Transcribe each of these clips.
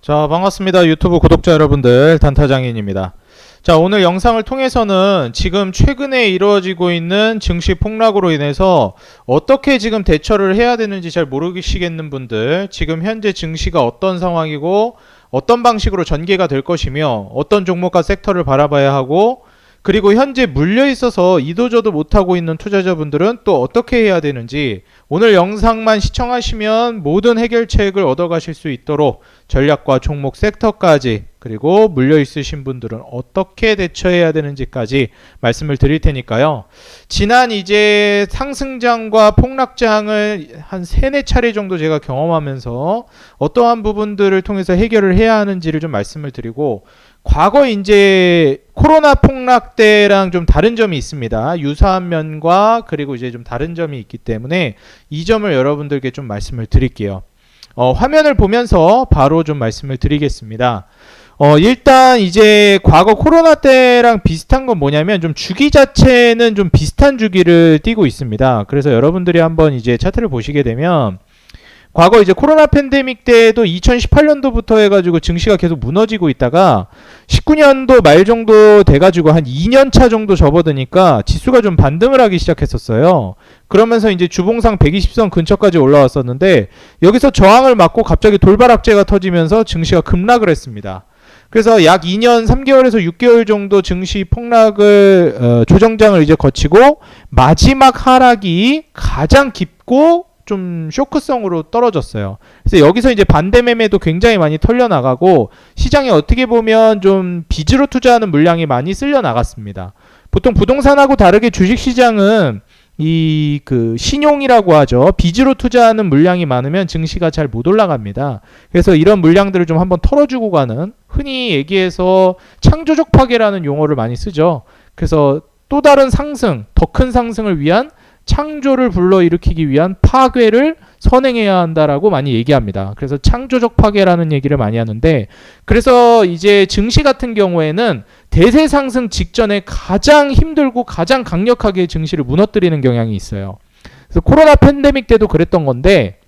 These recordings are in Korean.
자, 반갑습니다. 유튜브 구독자 여러분들, 단타장인입니다. 자, 오늘 영상을 통해서는 지금 최근에 이루어지고 있는 증시 폭락으로 인해서 어떻게 지금 대처를 해야 되는지 잘 모르시겠는 분들, 지금 현재 증시가 어떤 상황이고 어떤 방식으로 전개가 될 것이며 어떤 종목과 섹터를 바라봐야 하고, 그리고 현재 물려 있어서 이도저도 못하고 있는 투자자분들은 또 어떻게 해야 되는지 오늘 영상만 시청하시면 모든 해결책을 얻어가실 수 있도록 전략과 종목 섹터까지, 그리고 물려 있으신 분들은 어떻게 대처해야 되는지까지 말씀을 드릴 테니까요. 지난 이제 상승장과 폭락장을 한 3-4차례 정도 제가 경험하면서 어떠한 부분들을 통해서 해결을 해야 하는지를 좀 말씀을 드리고, 과거 이제 코로나 폭락 때랑 좀 다른 점이 있습니다. 유사한 면과 그리고 이제 좀 다른 점이 있기 때문에 이 점을 여러분들께 좀 말씀을 드릴게요. 화면을 보면서 바로 좀 말씀을 드리겠습니다. 일단 이제 과거 코로나 때랑 비슷한 건 뭐냐면 좀 주기 자체는 좀 비슷한 주기를 띠고 있습니다. 그래서 여러분들이 한번 이제 차트를 보시게 되면 과거 이제 코로나 팬데믹 때도 2018년도부터 해가지고 증시가 계속 무너지고 있다가 19년도 말 정도 돼가지고 한 2년차 정도 접어드니까 지수가 좀 반등을 하기 시작했었어요. 그러면서 이제 주봉상 120선 근처까지 올라왔었는데 여기서 저항을 맞고 갑자기 돌발악재가 터지면서 증시가 급락을 했습니다. 그래서 약 2년 3개월에서 6개월 정도 증시 폭락을 조정장을 이제 거치고 마지막 하락이 가장 깊고 좀 쇼크성으로 떨어졌어요. 그래서 여기서 이제 반대 매매도 굉장히 많이 털려 나가고 시장에 어떻게 보면 좀 빚으로 투자하는 물량이 많이 쓸려 나갔습니다. 보통 부동산하고 다르게 주식시장은 이 신용이라고 하죠. 빚으로 투자하는 물량이 많으면 증시가 잘 못 올라갑니다. 그래서 이런 물량들을 좀 한번 털어주고 가는, 흔히 얘기해서 창조적 파괴라는 용어를 많이 쓰죠. 그래서 또 다른 상승, 더 큰 상승을 위한 창조를 불러일으키기 위한 파괴를 선행해야 한다라고 많이 얘기합니다. 그래서 창조적 파괴라는 얘기를 많이 하는데, 그래서 이제 증시 같은 경우에는 대세 상승 직전에 가장 힘들고 가장 강력하게 증시를 무너뜨리는 경향이 있어요. 그래서 코로나 팬데믹 때도 그랬던 건데,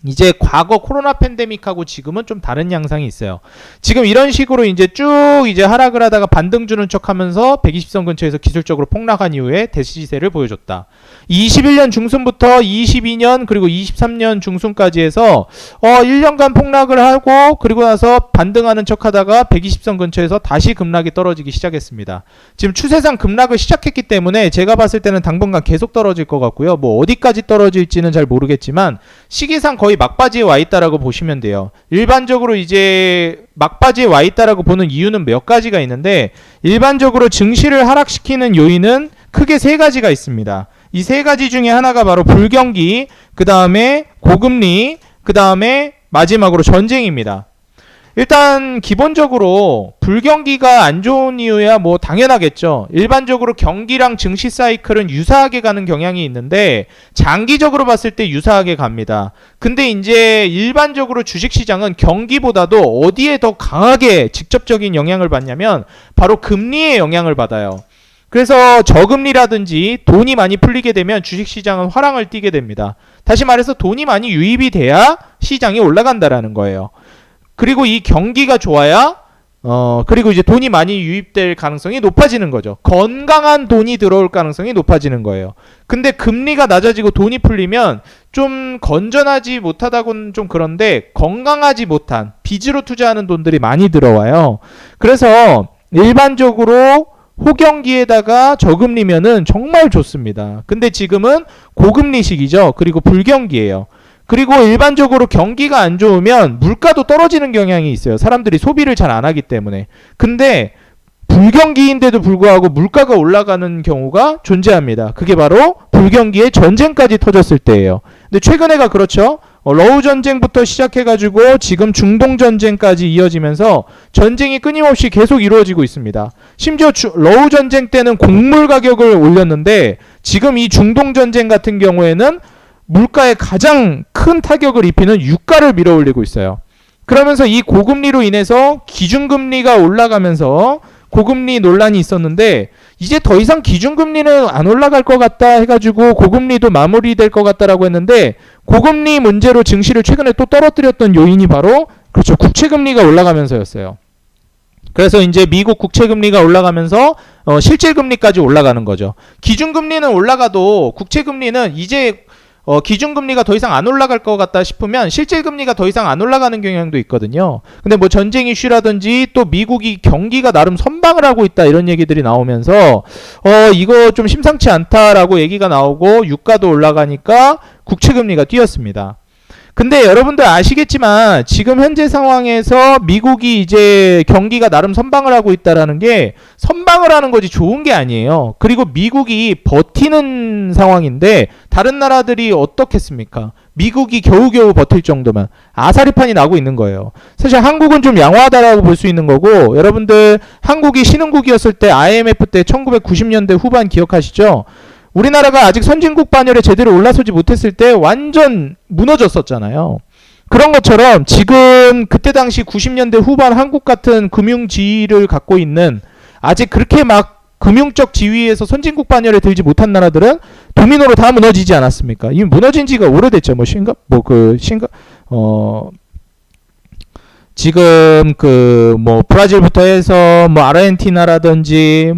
이제 과거 코로나 팬데믹하고 지금은 좀 다른 양상이 있어요. 지금 이런 식으로 이제 쭉 이제 하락을 하다가 반등 주는 척 하면서 120선 근처에서 기술적으로 폭락한 이후에 대시세를 보여줬다. 21년 중순부터 22년 그리고 23년 중순까지 해서 1년간 폭락을 하고 그리고 나서 반등하는 척 하다가 120선 근처에서 다시 급락이 떨어지기 시작했습니다. 지금 추세상 급락을 시작했기 때문에 제가 봤을 때는 당분간 계속 떨어질 것 같고요. 뭐 어디까지 떨어질지는 잘 모르겠지만 시기상 거의 막바지에 와 있다라고 보시면 돼요. 일반적으로 이제 막바지에 와 있다라고 보는 이유는 몇 가지가 있는데, 일반적으로 증시를 하락시키는 요인은 크게 3가지가 있습니다. 이 3가지 중에 하나가 바로 불경기, 그 다음에 고금리, 그 다음에 마지막으로 전쟁입니다. 일단 기본적으로 불경기가 안 좋은 이유야 뭐 당연하겠죠. 일반적으로 경기랑 증시 사이클은 유사하게 가는 경향이 있는데 장기적으로 봤을 때 유사하게 갑니다. 근데 이제 일반적으로 주식시장은 경기보다도 어디에 더 강하게 직접적인 영향을 받냐면 바로 금리의 영향을 받아요. 그래서 저금리라든지 돈이 많이 풀리게 되면 주식시장은 화랑을 띠게 됩니다. 다시 말해서 돈이 많이 유입이 돼야 시장이 올라간다라는 거예요. 그리고 이 경기가 좋아야 그리고 이제 돈이 많이 유입될 가능성이 높아지는 거죠. 건강한 돈이 들어올 가능성이 높아지는 거예요. 근데 금리가 낮아지고 돈이 풀리면 좀 건전하지 못하다고는 좀 그런데 건강하지 못한 빚으로 투자하는 돈들이 많이 들어와요. 그래서 일반적으로 호경기에다가 저금리면은 정말 좋습니다. 근데 지금은 고금리 시기죠. 그리고 불경기예요. 그리고 일반적으로 경기가 안 좋으면 물가도 떨어지는 경향이 있어요. 사람들이 소비를 잘 안 하기 때문에. 근데 불경기인데도 불구하고 물가가 올라가는 경우가 존재합니다. 그게 바로 불경기에 전쟁까지 터졌을 때예요. 근데 최근에가 그렇죠. 러우 전쟁부터 시작해가지고 지금 중동 전쟁까지 이어지면서 전쟁이 끊임없이 계속 이루어지고 있습니다. 심지어 러우 전쟁 때는 곡물 가격을 올렸는데 지금 이 중동 전쟁 같은 경우에는 물가에 가장 큰 타격을 입히는 유가를 밀어올리고 있어요. 그러면서 이 고금리로 인해서 기준금리가 올라가면서 고금리 논란이 있었는데 이제 더 이상 기준금리는 안 올라갈 것 같다 해가지고 고금리도 마무리될 것 같다라고 했는데 고금리 문제로 증시를 최근에 또 떨어뜨렸던 요인이 바로 그렇죠. 국채 금리가 올라가면서였어요. 그래서 이제 미국 국채 금리가 올라가면서 실질 금리까지 올라가는 거죠. 기준 금리는 올라가도 국채 금리는 이제 기준 금리가 더 이상 안 올라갈 것 같다 싶으면 실질 금리가 더 이상 안 올라가는 경향도 있거든요. 근데 뭐 전쟁 이슈라든지 또 미국이 경기가 나름 선방을 하고 있다 이런 얘기들이 나오면서 이거 좀 심상치 않다라고 얘기가 나오고 유가도 올라가니까 국채 금리가 뛰었습니다. 근데 여러분들 아시겠지만 지금 현재 상황에서 미국이 이제 경기가 나름 선방을 하고 있다라는 게 선방을 하는 거지 좋은 게 아니에요. 그리고 미국이 버티는 상황인데 다른 나라들이 어떻겠습니까? 미국이 겨우겨우 버틸 정도면 아사리판이 나고 있는 거예요. 사실 한국은 좀 양호하다라고 볼 수 있는 거고, 여러분들 한국이 신흥국이었을 때 IMF 때 1990년대 후반 기억하시죠? 우리나라가 아직 선진국 반열에 제대로 올라서지 못했을 때 완전 무너졌었잖아요. 그런 것처럼 지금 그때 당시 90년대 후반 한국 같은 금융 지위를 갖고 있는, 아직 그렇게 막 금융적 지위에서 선진국 반열에 들지 못한 나라들은 도미노로 다 무너지지 않았습니까? 이미 무너진 지가 오래됐죠. 지금 브라질부터 해서 아르헨티나라든지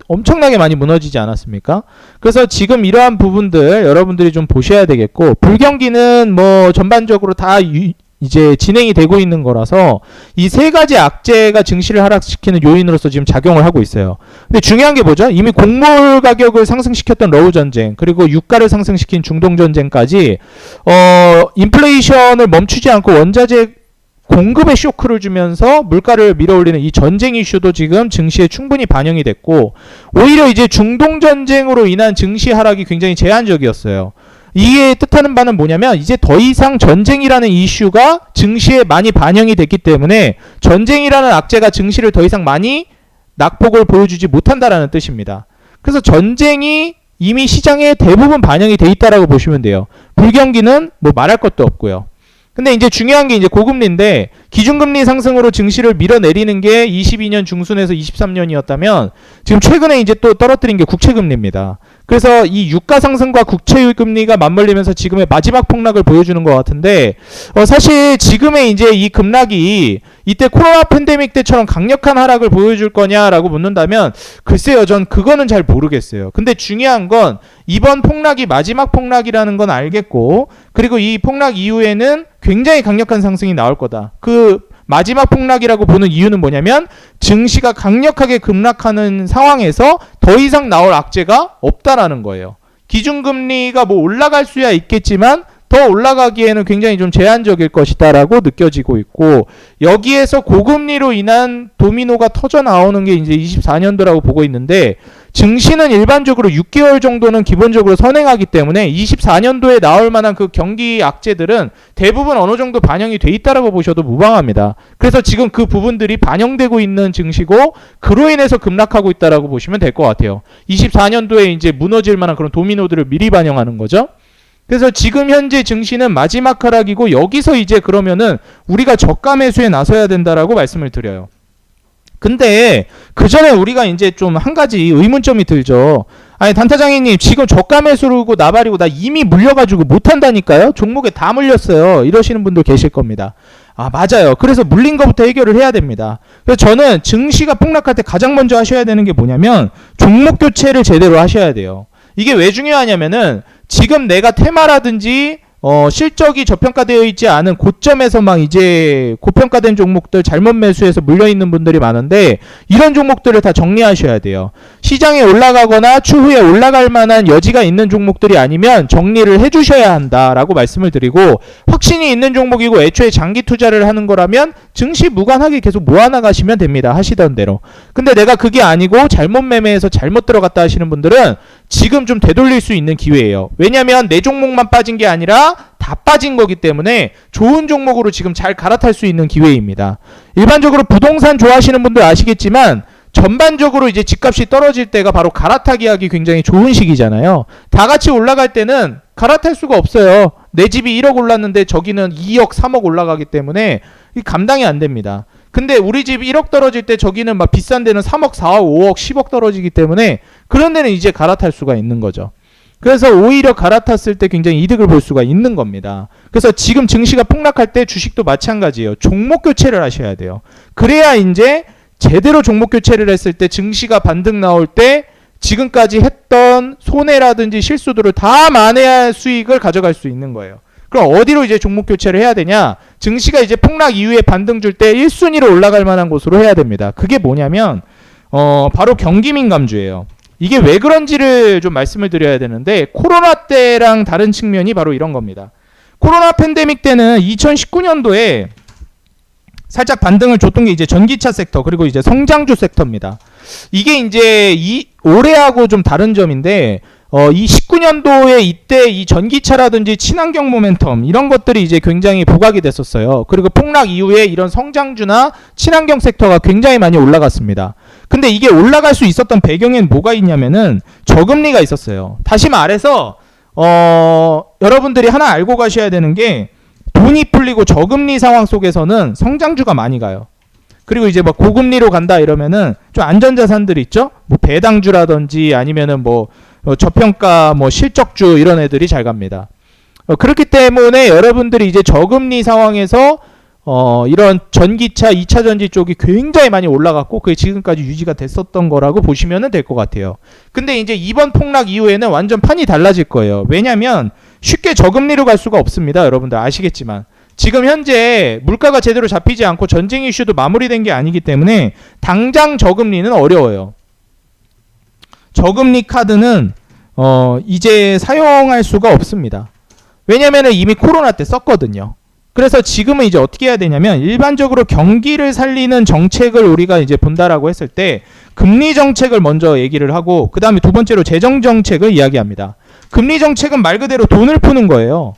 엄청나게 많이 무너지지 않았습니까? 그래서 지금 이러한 부분들 여러분들이 좀 보셔야 되겠고, 불경기는 전반적으로 다 이제 진행이 되고 있는 거라서 이 세 가지 악재가 증시를 하락시키는 요인으로서 지금 작용을 하고 있어요. 근데 중요한 게 뭐죠? 이미 곡물 가격을 상승시켰던 러우 전쟁, 그리고 유가를 상승시킨 중동 전쟁까지 인플레이션을 멈추지 않고 원자재 공급에 쇼크를 주면서 물가를 밀어올리는 이 전쟁 이슈도 지금 증시에 충분히 반영이 됐고, 오히려 이제 중동 전쟁으로 인한 증시 하락이 굉장히 제한적이었어요. 이게 뜻하는 바는 뭐냐면 이제 더 이상 전쟁이라는 이슈가 증시에 많이 반영이 됐기 때문에 전쟁이라는 악재가 증시를 더 이상 많이 낙폭을 보여주지 못한다라는 뜻입니다. 그래서 전쟁이 이미 시장에 대부분 반영이 돼 있다라고 보시면 돼요. 불경기는 말할 것도 없고요. 근데 이제 중요한 게 이제 고금리인데, 기준금리 상승으로 증시를 밀어내리는 게 22년 중순에서 23년이었다면 지금 최근에 이제 또 떨어뜨린 게 국채금리입니다. 그래서 이 유가 상승과 국채금리가 맞물리면서 지금의 마지막 폭락을 보여주는 것 같은데, 사실 지금의 이제 이 급락이 이때 코로나 팬데믹 때처럼 강력한 하락을 보여줄 거냐라고 묻는다면 글쎄요, 전 그거는 잘 모르겠어요. 근데 중요한 건 이번 폭락이 마지막 폭락이라는 건 알겠고, 그리고 이 폭락 이후에는 굉장히 강력한 상승이 나올 거다. 그 마지막 폭락이라고 보는 이유는 뭐냐면 증시가 강력하게 급락하는 상황에서 더 이상 나올 악재가 없다라는 거예요. 기준금리가 올라갈 수야 있겠지만 더 올라가기에는 굉장히 좀 제한적일 것이다라고 느껴지고 있고, 여기에서 고금리로 인한 도미노가 터져 나오는 게 이제 24년도라고 보고 있는데, 증시는 일반적으로 6개월 정도는 기본적으로 선행하기 때문에 24년도에 나올 만한 그 경기 악재들은 대부분 어느 정도 반영이 돼 있다라고 보셔도 무방합니다. 그래서 지금 그 부분들이 반영되고 있는 증시고, 그로 인해서 급락하고 있다라고 보시면 될 것 같아요. 24년도에 이제 무너질 만한 그런 도미노들을 미리 반영하는 거죠. 그래서 지금 현재 증시는 마지막 하락이고, 여기서 이제 그러면은 우리가 저가 매수에 나서야 된다라고 말씀을 드려요. 근데 그 전에 우리가 이제 좀 한 가지 의문점이 들죠. 아니, 단타장님 지금 저가 매수르고 나발이고 나 이미 물려가지고 못한다니까요? 종목에 다 물렸어요. 이러시는 분들 계실 겁니다. 아, 맞아요. 그래서 물린 것부터 해결을 해야 됩니다. 그래서 저는 증시가 폭락할 때 가장 먼저 하셔야 되는 게 뭐냐면 종목 교체를 제대로 하셔야 돼요. 이게 왜 중요하냐면은 지금 내가 테마라든지 실적이 저평가되어 있지 않은 고점에서 막 이제 고평가된 종목들 잘못 매수해서 물려있는 분들이 많은데, 이런 종목들을 다 정리하셔야 돼요. 시장에 올라가거나 추후에 올라갈 만한 여지가 있는 종목들이 아니면 정리를 해주셔야 한다라고 말씀을 드리고, 확신이 있는 종목이고 애초에 장기 투자를 하는 거라면 증시 무관하게 계속 모아나가시면 됩니다. 하시던 대로. 근데 내가 그게 아니고 잘못 매매해서 잘못 들어갔다 하시는 분들은 지금 좀 되돌릴 수 있는 기회예요. 왜냐면 내 종목만 빠진 게 아니라 다 빠진 거기 때문에 좋은 종목으로 지금 잘 갈아탈 수 있는 기회입니다. 일반적으로 부동산 좋아하시는 분들 아시겠지만 전반적으로 이제 집값이 떨어질 때가 바로 갈아타기 하기 굉장히 좋은 시기잖아요. 다 같이 올라갈 때는 갈아탈 수가 없어요. 내 집이 1억 올랐는데 저기는 2억, 3억 올라가기 때문에 감당이 안 됩니다. 근데 우리 집 1억 떨어질 때 저기는 막 비싼 데는 3억, 4억, 5억, 10억 떨어지기 때문에 그런 데는 이제 갈아탈 수가 있는 거죠. 그래서 오히려 갈아탔을 때 굉장히 이득을 볼 수가 있는 겁니다. 그래서 지금 증시가 폭락할 때 주식도 마찬가지예요. 종목 교체를 하셔야 돼요. 그래야 이제 제대로 종목 교체를 했을 때 증시가 반등 나올 때 지금까지 했던 손해라든지 실수들을 다 만회할 수익을 가져갈 수 있는 거예요. 그럼 어디로 이제 종목 교체를 해야 되냐? 증시가 이제 폭락 이후에 반등 줄 때 1순위로 올라갈 만한 곳으로 해야 됩니다. 그게 뭐냐면 바로 경기민감주예요. 이게 왜 그런지를 좀 말씀을 드려야 되는데 코로나 때랑 다른 측면이 바로 이런 겁니다. 코로나 팬데믹 때는 2019년도에 살짝 반등을 줬던 게 이제 전기차 섹터 그리고 이제 성장주 섹터입니다. 이게 이제 올해하고 좀 다른 점인데 이 19년도에 이때 이 전기차라든지 친환경 모멘텀 이런 것들이 이제 굉장히 부각이 됐었어요. 그리고 폭락 이후에 이런 성장주나 친환경 섹터가 굉장히 많이 올라갔습니다. 근데 이게 올라갈 수 있었던 배경엔 뭐가 있냐면은 저금리가 있었어요. 다시 말해서 여러분들이 하나 알고 가셔야 되는 게 돈이 풀리고 저금리 상황 속에서는 성장주가 많이 가요. 그리고 이제 뭐 고금리로 간다 이러면은 좀 안전자산들 있죠? 뭐 배당주라든지 아니면은 뭐 저평가 뭐 실적주 이런 애들이 잘 갑니다. 그렇기 때문에 여러분들이 이제 저금리 상황에서 이런 전기차 2차 전지 쪽이 굉장히 많이 올라갔고 그게 지금까지 유지가 됐었던 거라고 보시면 될 것 같아요. 근데 이제 이번 폭락 이후에는 완전 판이 달라질 거예요. 왜냐면 쉽게 저금리로 갈 수가 없습니다. 여러분들 아시겠지만 지금 현재 물가가 제대로 잡히지 않고 전쟁 이슈도 마무리된 게 아니기 때문에 당장 저금리는 어려워요. 저금리 카드는 이제 사용할 수가 없습니다. 왜냐면 이미 코로나 때 썼거든요. 그래서 지금은 이제 어떻게 해야 되냐면 일반적으로 경기를 살리는 정책을 우리가 이제 본다라고 했을 때 금리 정책을 먼저 얘기를 하고 그 다음에 두 번째로 재정 정책을 이야기합니다. 금리 정책은 말 그대로 돈을 푸는 거예요.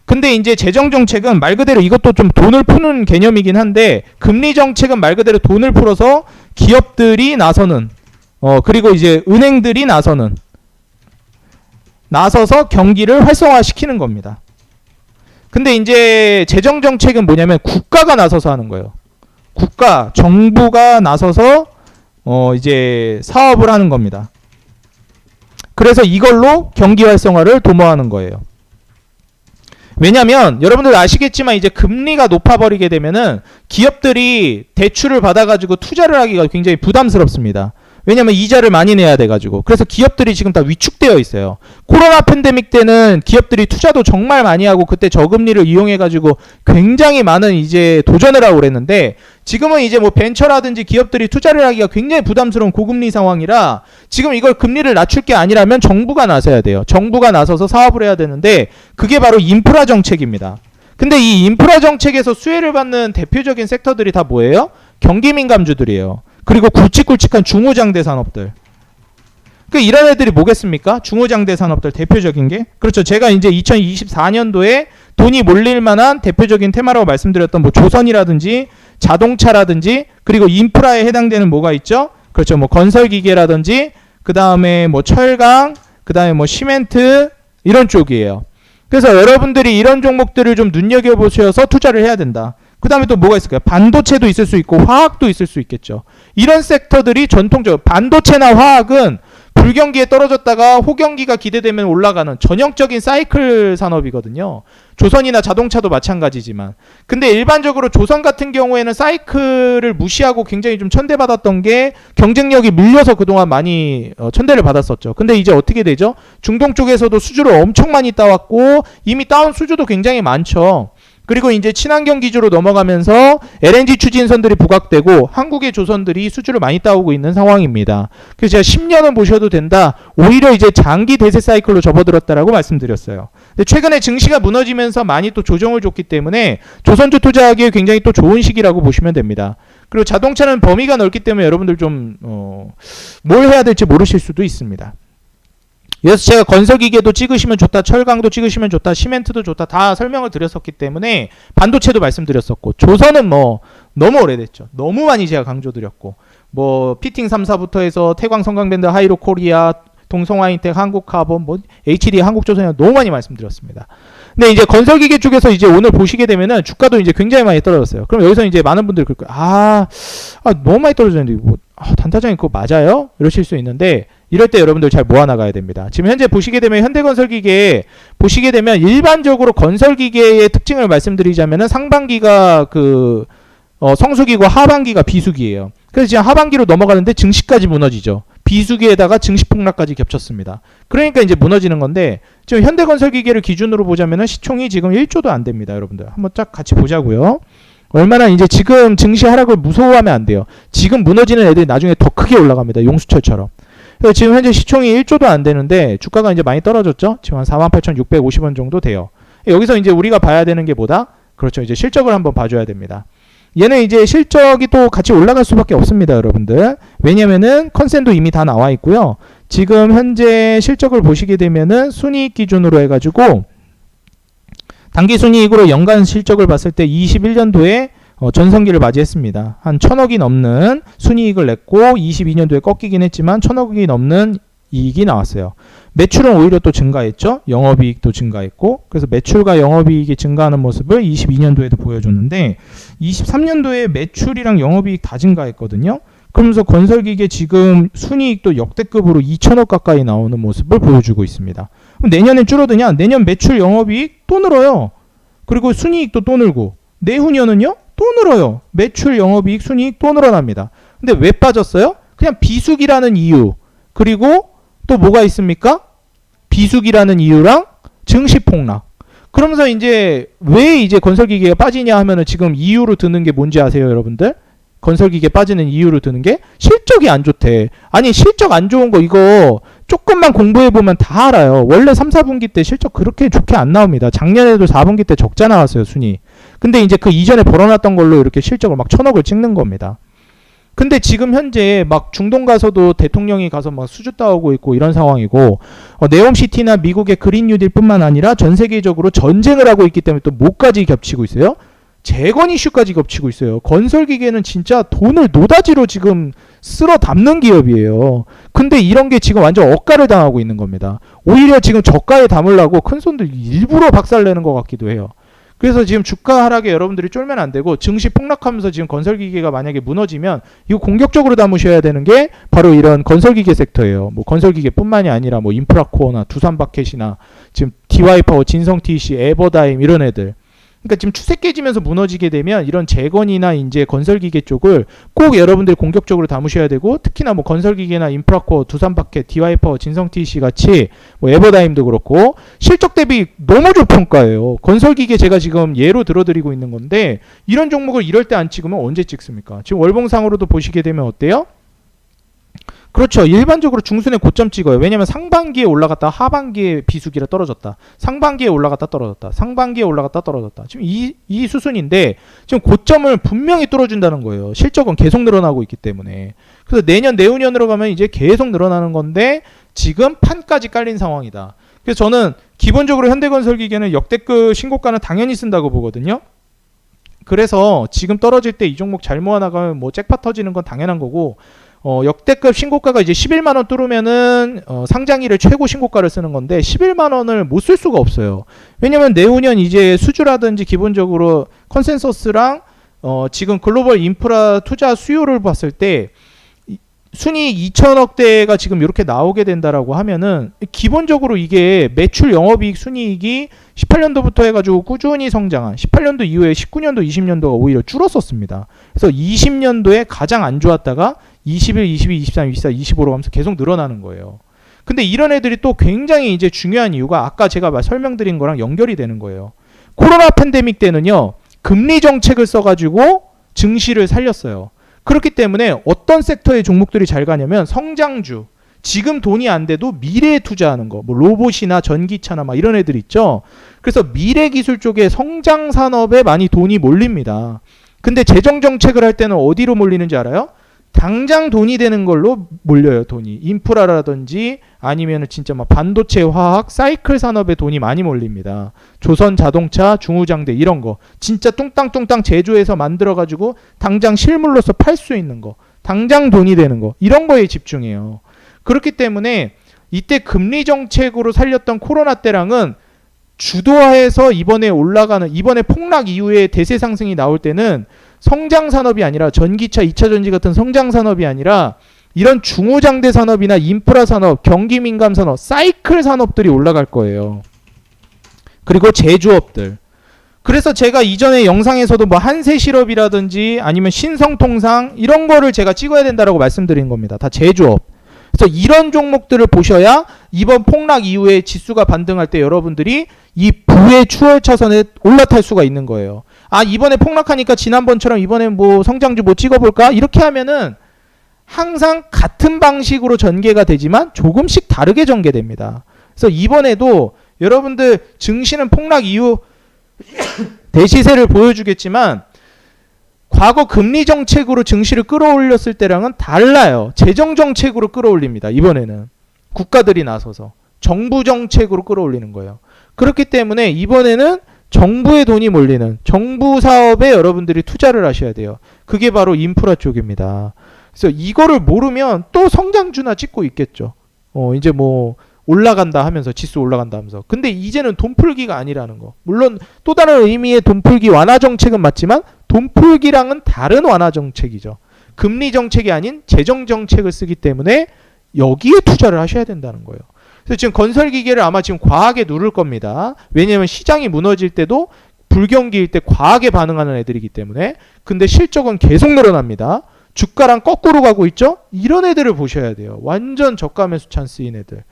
근데 이제 재정 정책은 말 그대로 이것도 좀 돈을 푸는 개념이긴 한데 금리 정책은 말 그대로 돈을 풀어서 기업들이 나서는 그리고 이제 은행들이 나서서 경기를 활성화시키는 겁니다. 근데 이제 재정 정책은 뭐냐면 국가가 나서서 하는 거예요. 정부가 나서서 이제 사업을 하는 겁니다. 그래서 이걸로 경기 활성화를 도모하는 거예요. 왜냐면 여러분들 아시겠지만 이제 금리가 높아버리게 되면은 기업들이 대출을 받아가지고 투자를 하기가 굉장히 부담스럽습니다. 왜냐면 이자를 많이 내야 돼가지고. 그래서 기업들이 지금 다 위축되어 있어요. 코로나 팬데믹 때는 기업들이 투자도 정말 많이 하고 그때 저금리를 이용해가지고 굉장히 많은 이제 도전을 하고 그랬는데 지금은 이제 뭐 벤처라든지 기업들이 투자를 하기가 굉장히 부담스러운 고금리 상황이라 지금 이걸 금리를 낮출 게 아니라면 정부가 나서야 돼요. 정부가 나서서 사업을 해야 되는데 그게 바로 인프라 정책입니다. 근데 이 인프라 정책에서 수혜를 받는 대표적인 섹터들이 다 뭐예요? 경기민감주들이에요. 그리고 굵직굵직한 중후장대 산업들. 이런 애들이 뭐겠습니까? 중후장대 산업들 대표적인 게. 그렇죠. 제가 이제 2024년도에 돈이 몰릴 만한 대표적인 테마라고 말씀드렸던 뭐 조선이라든지 자동차라든지 그리고 인프라에 해당되는 뭐가 있죠? 그렇죠. 뭐 건설기계라든지 그 다음에 뭐 철강, 그 다음에 뭐 시멘트 이런 쪽이에요. 그래서 여러분들이 이런 종목들을 좀 눈여겨보셔서 투자를 해야 된다. 그 다음에 또 뭐가 있을까요? 반도체도 있을 수 있고 화학도 있을 수 있겠죠. 이런 섹터들이 전통적으로 반도체나 화학은 불경기에 떨어졌다가 호경기가 기대되면 올라가는 전형적인 사이클 산업이거든요. 조선이나 자동차도 마찬가지지만. 근데 일반적으로 조선 같은 경우에는 사이클을 무시하고 굉장히 좀 천대받았던 게 경쟁력이 밀려서 그동안 많이 천대를 받았었죠. 근데 이제 어떻게 되죠? 중동 쪽에서도 수주를 엄청 많이 따왔고 이미 따온 수주도 굉장히 많죠. 그리고 이제 친환경 기주로 넘어가면서 LNG 추진선들이 부각되고 한국의 조선들이 수주를 많이 따오고 있는 상황입니다. 그래서 제가 10년은 보셔도 된다. 오히려 이제 장기 대세 사이클로 접어들었다라고 말씀드렸어요. 근데 최근에 증시가 무너지면서 많이 또 조정을 줬기 때문에 조선주 투자하기에 굉장히 또 좋은 시기라고 보시면 됩니다. 그리고 자동차는 범위가 넓기 때문에 여러분들 좀 뭘 해야 될지 모르실 수도 있습니다. 그래서 제가 건설기계도 찍으시면 좋다, 철강도 찍으시면 좋다, 시멘트도 좋다 다 설명을 드렸었기 때문에 반도체도 말씀드렸었고 조선은 뭐 너무 오래됐죠. 너무 많이 제가 강조드렸고 뭐 피팅 3사부터 해서 태광 성강밴드 하이로 코리아 동성화인텍 한국카본 뭐 HD 한국조선이 너무 많이 말씀드렸습니다. 근데 이제 건설기계 쪽에서 이제 오늘 보시게 되면은 주가도 이제 굉장히 많이 떨어졌어요. 그럼 여기서 이제 많은 분들이 그럴 거예요. 너무 많이 떨어졌는데 뭐 단타장이 그거 맞아요? 이러실 수 있는데 이럴 때 여러분들 잘 모아나가야 됩니다. 지금 현재 보시게 되면 현대건설기계 보시게 되면 일반적으로 건설기계의 특징을 말씀드리자면은 상반기가 성수기고 하반기가 비수기예요. 그래서 지금 하반기로 넘어가는데 증시까지 무너지죠. 비수기에다가 증시 폭락까지 겹쳤습니다. 그러니까 이제 무너지는 건데 지금 현대건설기계를 기준으로 보자면은 시총이 지금 1조도 안 됩니다. 여러분들 한번 쫙 같이 보자고요. 얼마나 이제 지금 증시 하락을 무서워하면 안 돼요. 지금 무너지는 애들이 나중에 더 크게 올라갑니다. 용수철처럼. 그래서 지금 현재 시총이 1조도 안 되는데 주가가 이제 많이 떨어졌죠. 지금 한 48,650원 정도 돼요. 여기서 이제 우리가 봐야 되는 게 뭐다? 그렇죠. 이제 실적을 한번 봐줘야 됩니다. 얘는 이제 실적이 또 같이 올라갈 수밖에 없습니다, 여러분들. 왜냐면은 컨센도 이미 다 나와 있고요. 지금 현재 실적을 보시게 되면은 순이익 기준으로 해가지고 단기 순이익으로 연간 실적을 봤을 때 21년도에 전성기를 맞이했습니다. 한 1,000억이 넘는 순이익을 냈고 22년도에 꺾이긴 했지만 1,000억이 넘는 이익이 나왔어요. 매출은 오히려 또 증가했죠. 영업이익도 증가했고 그래서 매출과 영업이익이 증가하는 모습을 22년도에도 보여줬는데 23년도에 매출이랑 영업이익 다 증가했거든요. 그러면서 건설기계 지금 순이익도 역대급으로 2,000억 가까이 나오는 모습을 보여주고 있습니다. 그럼 내년엔 줄어드냐? 내년 매출 영업이익 또 늘어요. 그리고 순이익도 또 늘고 내후년은요? 또 늘어요. 매출 영업이익 순이익 또 늘어납니다. 근데 왜 빠졌어요? 그냥 비수기라는 이유 그리고 또 뭐가 있습니까? 비수기라는 이유랑 증시 폭락. 그러면서 이제 왜 이제 건설기계가 빠지냐 하면은 지금 이유로 드는 게 뭔지 아세요, 여러분들? 건설기계 빠지는 이유로 드는 게 실적이 안 좋대. 아니 실적 안 좋은 거 이거 조금만 공부해보면 다 알아요. 원래 3, 4분기 때 실적 그렇게 좋게 안 나옵니다. 작년에도 4분기 때 적자 나왔어요, 순위. 근데 이제 그 이전에 벌어놨던 걸로 이렇게 실적을 막 1,000억을 찍는 겁니다. 근데 지금 현재 막 중동 가서도 대통령이 가서 막 수주 따오고 있고 이런 상황이고 네옴시티나 미국의 그린 뉴딜뿐만 아니라 전 세계적으로 전쟁을 하고 있기 때문에 또 뭐까지 겹치고 있어요? 재건 이슈까지 겹치고 있어요. 건설기계는 진짜 돈을 노다지로 지금 쓸어 담는 기업이에요. 근데 이런 게 지금 완전 억가를 당하고 있는 겁니다. 오히려 지금 저가에 담으려고 큰 손들 일부러 박살내는 것 같기도 해요. 그래서 지금 주가 하락에 여러분들이 쫄면 안 되고 증시 폭락하면서 지금 건설기계가 만약에 무너지면 이거 공격적으로 담으셔야 되는 게 바로 이런 건설기계 섹터예요. 뭐 건설기계뿐만이 아니라 뭐 인프라코어나 두산바켓이나 지금 DY파워, 진성TC, 에버다임 이런 애들. 그러니까 지금 추세 깨지면서 무너지게 되면 이런 재건이나 이제 건설기계 쪽을 꼭 여러분들 공격적으로 담으셔야 되고 특히나 뭐 건설기계나 인프라코어, 두산바켓, DY파워, 진성TC 같이 뭐 에버다임도 그렇고 실적 대비 너무 저평가예요. 건설기계 제가 지금 예로 들어드리고 있는 건데 이런 종목을 이럴 때 안 찍으면 언제 찍습니까? 지금 월봉상으로도 보시게 되면 어때요? 그렇죠. 일반적으로 중순에 고점 찍어요. 왜냐면 상반기에 올라갔다 하반기에 비수기라 떨어졌다. 상반기에 올라갔다 떨어졌다. 상반기에 올라갔다 떨어졌다. 지금 이 수순인데 지금 고점을 분명히 뚫어준다는 거예요. 실적은 계속 늘어나고 있기 때문에. 그래서 내년 내후년으로 가면 이제 계속 늘어나는 건데 지금 판까지 깔린 상황이다. 그래서 저는 기본적으로 현대건설기계는 역대급 신고가는 당연히 쓴다고 보거든요. 그래서 지금 떨어질 때 이 종목 잘 모아나가면 뭐 잭팟 터지는 건 당연한 거고 역대급 신고가가 이제 11만원 뚫으면은 상장일에 최고 신고가를 쓰는 건데 11만원을 못 쓸 수가 없어요. 왜냐면 내후년 이제 수주라든지 기본적으로 컨센서스랑 지금 글로벌 인프라 투자 수요를 봤을 때 순이익 2천억대가 지금 이렇게 나오게 된다라고 하면은 기본적으로 이게 매출 영업이익 순이익이 18년도부터 해가지고 꾸준히 성장한 18년도 이후에 19년도 20년도가 오히려 줄었었습니다. 그래서 20년도에 가장 안 좋았다가 21, 22, 23, 24, 25로 가면서 계속 늘어나는 거예요. 근데 이런 애들이 또 굉장히 이제 중요한 이유가 아까 제가 설명드린 거랑 연결이 되는 거예요. 코로나 팬데믹 때는요 금리 정책을 써가지고 증시를 살렸어요. 그렇기 때문에 어떤 섹터의 종목들이 잘 가냐면 성장주, 지금 돈이 안 돼도 미래에 투자하는 거, 뭐 로봇이나 전기차나 막 이런 애들 있죠. 그래서 미래 기술 쪽에 성장 산업에 많이 돈이 몰립니다. 근데 재정 정책을 할 때는 어디로 몰리는지 알아요? 당장 돈이 되는 걸로 몰려요, 돈이. 인프라라든지 아니면 진짜 막 반도체, 화학, 사이클 산업에 돈이 많이 몰립니다. 조선 자동차, 중후장대 이런 거. 진짜 뚱땅뚱땅 제조해서 만들어가지고 당장 실물로서 팔 수 있는 거. 당장 돈이 되는 거. 이런 거에 집중해요. 그렇기 때문에 이때 금리 정책으로 살렸던 코로나 때랑은 주도하에서 이번에 폭락 이후에 대세 상승이 나올 때는 성장 산업이 아니라 전기차, 2차 전지 같은 성장 산업이 아니라 이런 중후장대 산업이나 인프라 산업, 경기 민감 산업, 사이클 산업들이 올라갈 거예요. 그리고 제조업들. 그래서 제가 이전에 영상에서도 뭐 한세실업이라든지 아니면 신성통상 이런 거를 제가 찍어야 된다라고 말씀드린 겁니다. 다 제조업. 그래서 이런 종목들을 보셔야 이번 폭락 이후에 지수가 반등할 때 여러분들이 이 부의 추월차선에 올라탈 수가 있는 거예요. 아, 이번에 폭락하니까 지난번처럼 이번에 뭐 성장주 뭐 찍어볼까? 이렇게 하면은 항상 같은 방식으로 전개가 되지만 조금씩 다르게 전개됩니다. 그래서 이번에도 여러분들 증시는 폭락 이후 대시세를 보여주겠지만 과거 금리 정책으로 증시를 끌어올렸을 때랑은 달라요. 재정 정책으로 끌어올립니다. 이번에는 국가들이 나서서 정부 정책으로 끌어올리는 거예요. 그렇기 때문에 이번에는 정부의 돈이 몰리는 정부 사업에 여러분들이 투자를 하셔야 돼요. 그게 바로 인프라 쪽입니다. 그래서 이거를 모르면 또 성장주나 찍고 있겠죠. 이제 뭐 올라간다 하면서 지수 올라간다 하면서. 근데 이제는 돈풀기가 아니라는 거. 물론 또 다른 의미의 돈풀기 완화 정책은 맞지만 돈풀기랑은 다른 완화 정책이죠. 금리 정책이 아닌 재정 정책을 쓰기 때문에 여기에 투자를 하셔야 된다는 거예요. 그래서 지금 건설기계를 아마 지금 과하게 누를 겁니다. 왜냐하면 시장이 무너질 때도 불경기일 때 과하게 반응하는 애들이기 때문에. 근데 실적은 계속 늘어납니다. 주가랑 거꾸로 가고 있죠? 이런 애들을 보셔야 돼요. 완전 저가 매수 찬스인 애들.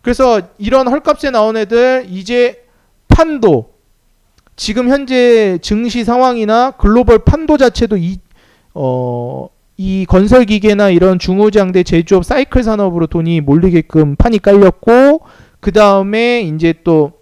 그래서 이런 헐값에 나온 애들 이제 판도 지금 현재 증시 상황이나 글로벌 판도 자체도 이 건설기계나 이런 중후장대 제조업 사이클 산업으로 돈이 몰리게끔 판이 깔렸고 그 다음에 이제 또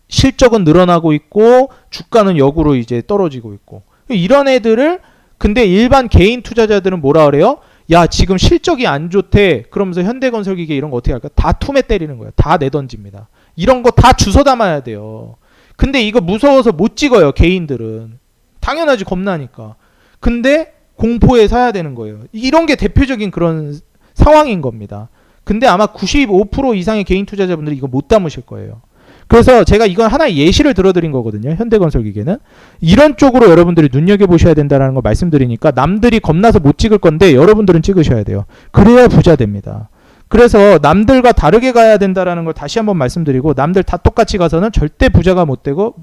실적은 늘어나고 있고 주가는 역으로 이제 떨어지고 있고 이런 애들을 근데 일반 개인 투자자들은 뭐라 그래요? 야 지금 실적이 안 좋대. 그러면서 현대건설기계 이런 거 어떻게 할까? 다 투매 때리는 거예요. 다 내던집니다. 이런 거 다 주워 담아야 돼요. 근데 이거 무서워서 못 찍어요. 개인들은. 당연하지 겁나니까. 근데 공포에 사야 되는 거예요. 이런 게 대표적인 그런 상황인 겁니다. 근데 아마 95% 이상의 개인 투자자분들이 이거 못 담으실 거예요. 그래서 제가 이건 하나의 예시를 들어드린 거거든요. 현대건설기계는. 이런 쪽으로 여러분들이 눈여겨보셔야 된다는 걸 말씀드리니까 남들이 겁나서 못 찍을 건데 여러분들은 찍으셔야 돼요. 그래야 부자 됩니다. 그래서 남들과 다르게 가야 된다는 걸 다시 한번 말씀드리고 남들 다 똑같이 가서는 절대 부자가 못 되고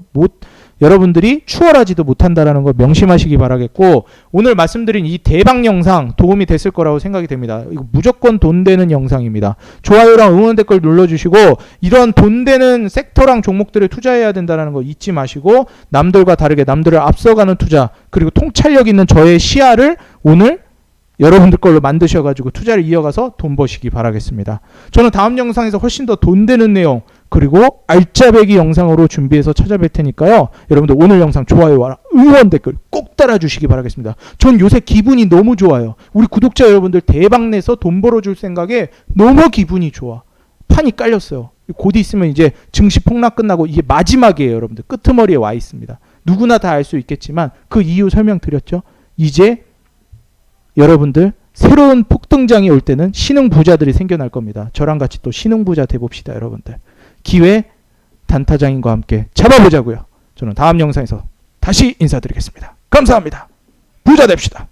여러분들이 추월하지도 못한다는 걸 명심하시기 바라겠고 오늘 말씀드린 이 대박 영상 도움이 됐을 거라고 생각이 됩니다. 이거 무조건 돈 되는 영상입니다. 좋아요랑 응원 댓글 눌러주시고 이런 돈 되는 섹터랑 종목들을 투자해야 된다는 거 잊지 마시고 남들과 다르게 남들을 앞서가는 투자 그리고 통찰력 있는 저의 시야를 오늘 여러분들 걸로 만드셔가지고 투자를 이어가서 돈 버시기 바라겠습니다. 저는 다음 영상에서 훨씬 더 돈 되는 내용 그리고 알짜배기 영상으로 준비해서 찾아뵐 테니까요. 여러분들 오늘 영상 좋아요와 응원 댓글 꼭 달아주시기 바라겠습니다. 전 요새 기분이 너무 좋아요. 우리 구독자 여러분들 대박 내서 돈 벌어줄 생각에 너무 기분이 좋아. 판이 깔렸어요. 곧 있으면 이제 증시 폭락 끝나고 이게 마지막이에요. 여러분들 끄트머리에 와 있습니다. 누구나 다 알 수 있겠지만 그 이유 설명드렸죠. 이제 여러분들 새로운 폭등장이 올 때는 신흥부자들이 생겨날 겁니다. 저랑 같이 또 신흥부자 돼봅시다. 여러분들 기회 단타장인과 함께 잡아보자고요. 저는 다음 영상에서 다시 인사드리겠습니다. 감사합니다. 부자 됩시다.